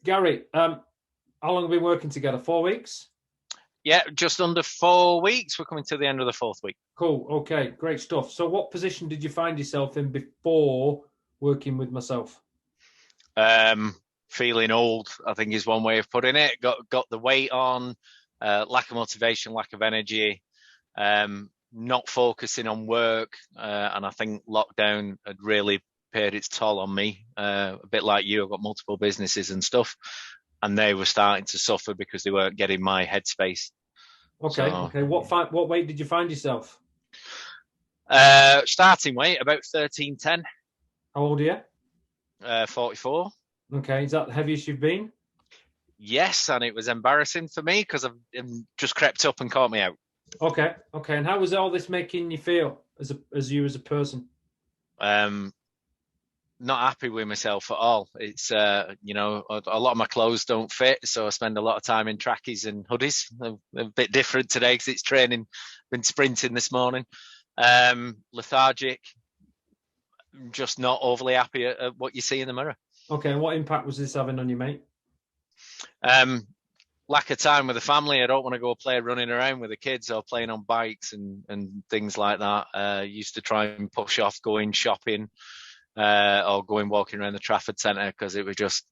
Gary, how long have we been working together? 4 weeks? Yeah, just under 4 weeks. We're coming to the end of the fourth week. Cool. Okay, great stuff. So, what position did you find yourself in before working with myself? Um, Feeling old, I think, is one way of putting it. Got the weight on, lack of motivation, lack of energy, not focusing on work, and I think lockdown had really paid its toll on me. A bit like you, I've got multiple businesses and stuff, and they were starting to suffer because they weren't getting my headspace. Okay, So, okay. What weight did you find yourself? starting weight about 1310, How old are you? 44. Okay, is that the heaviest you've been? Yes, and it was embarrassing for me because I've just crept up and caught me out. Okay, okay. And how was all this making you feel as a person? Um, Not happy with myself at all. It's a lot of my clothes don't fit, so I spend a lot of time in trackies and hoodies. A bit different today because it's training. Been sprinting this morning. Lethargic. Just not overly happy at what you see in the mirror. Okay, and what impact was this having on you, mate? Um, Lack of time with the family. I don't want to go play running around with the kids or playing on bikes and things like that. Used to try and push off going shopping or going walking around the Trafford Centre because it was just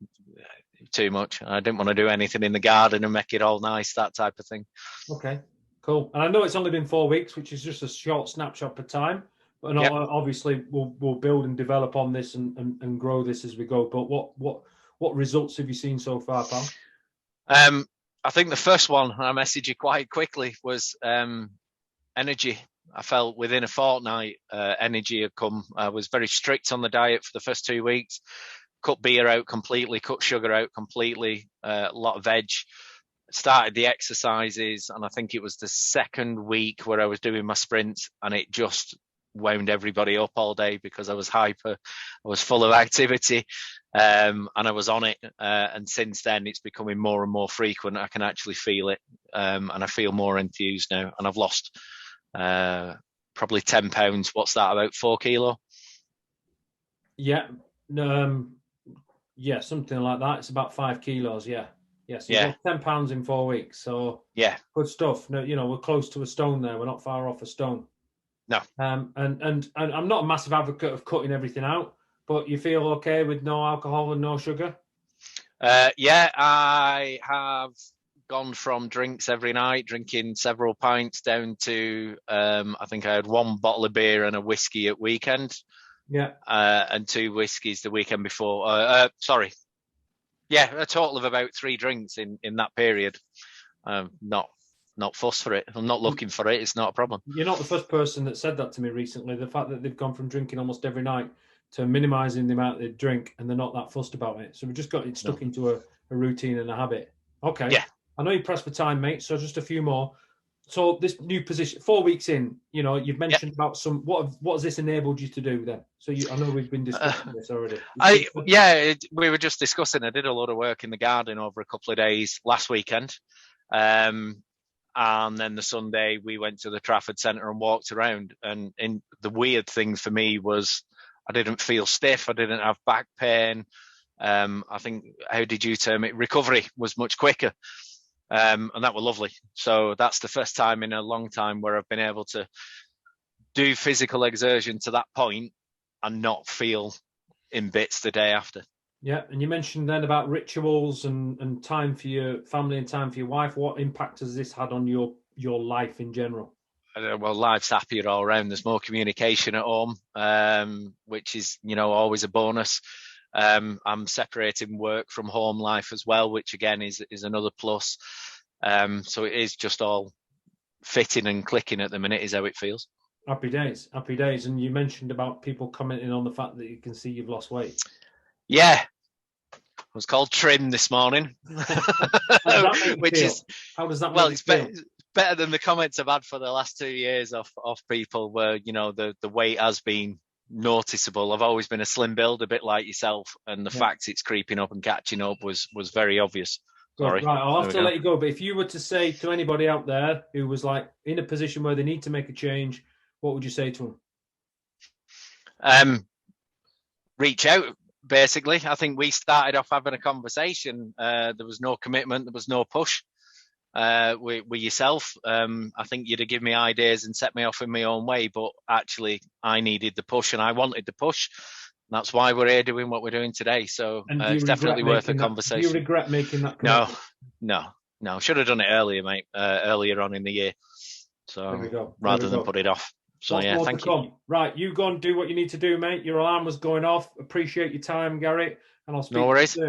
too much. I didn't want to do anything in the garden and make it all nice, that type of thing. Okay, cool. And I know it's only been 4 weeks, which is just a short snapshot of time. But Yep. obviously, we'll build and develop on this and grow this as we go. But what results have you seen so far, pal? I think the first one I messaged you quite quickly was energy. I felt within a fortnight, energy had come. I was very strict on the diet for the first 2 weeks. Cut beer out completely, cut sugar out completely, a lot of veg. Started the exercises, and I think it was the second week where I was doing my sprints, and it just wound everybody up all day because I was hyper, I was full of activity, and I was on it. And since then, it's becoming more and more frequent. I can actually feel it, and I feel more enthused now. And I've lost probably 10 pounds. What's that? About 4 kilo? Yeah, yeah, something like that. It's about 5 kilos. Yeah, yes. You've Yeah, lost 10 pounds in 4 weeks. So yeah. good stuff. No, we're close to a stone there. We're not far off a stone. No. And I'm not a massive advocate of cutting everything out, but you feel okay with no alcohol and no sugar? Yeah, I have gone from drinks every night, drinking several pints, down to I think I had one bottle of beer and a whiskey at weekend, Yeah. and two whiskeys the weekend before. Sorry, yeah, a total of about 3 drinks in that period. Not fussed for it. I'm not looking for it. It's not a problem. You're not the first person that said that to me recently. The fact that they've gone from drinking almost every night to minimizing the amount they drink, and they're not that fussed about it. So we just got it No. stuck into a routine and a habit. Okay. Yeah. I know you're pressed for time, mate. So just a few more. So this new position, 4 weeks in, you've Yeah. mentioned about what has this enabled you to do then? So I know we've been discussing this already. We were just discussing. I did a lot of work in the garden over a couple of days last weekend. And then the Sunday we went to the Trafford Centre and walked around. And the weird thing for me was I didn't feel stiff. I didn't have back pain. I think, how did you term it? Recovery was much quicker. And that was lovely. So that's the first time in a long time where I've been able to do physical exertion to that point and not feel in bits the day after. Yeah, and you mentioned then about rituals and time for your family and time for your wife. What impact has this had on your life in general? Well, life's happier all around. There's more communication at home, which is, always a bonus. I'm separating work from home life as well, which again is another plus. So it is just all fitting and clicking at the minute is how it feels. Happy days, happy days. And you mentioned about people commenting on the fact that you can see you've lost weight. Yeah, I was called trim this morning, which is how does that? Well, it's better than the comments I've had for the last 2 years of people where the weight has been noticeable. I've always been a slim build, a bit like yourself, and the fact it's creeping up and catching up was very obvious. Sorry. Right, I'll have to let you go. But if you were to say to anybody out there who was like in a position where they need to make a change, what would you say to them? Reach out. basically, I think we started off having a conversation. There was no commitment, there was no push with yourself. I think you'd have given me ideas and set me off in my own way, but actually, I needed the push and I wanted the push. That's why we're here doing what we're doing today. So it's definitely worth a conversation. Do you regret making that commitment? No. Should have done it earlier, mate. Earlier on in the year. So rather than put it off. So yeah, thank you. Right, you go and do what you need to do, mate. Your alarm was going off. Appreciate your time, Gary, and I'll speak to you soon.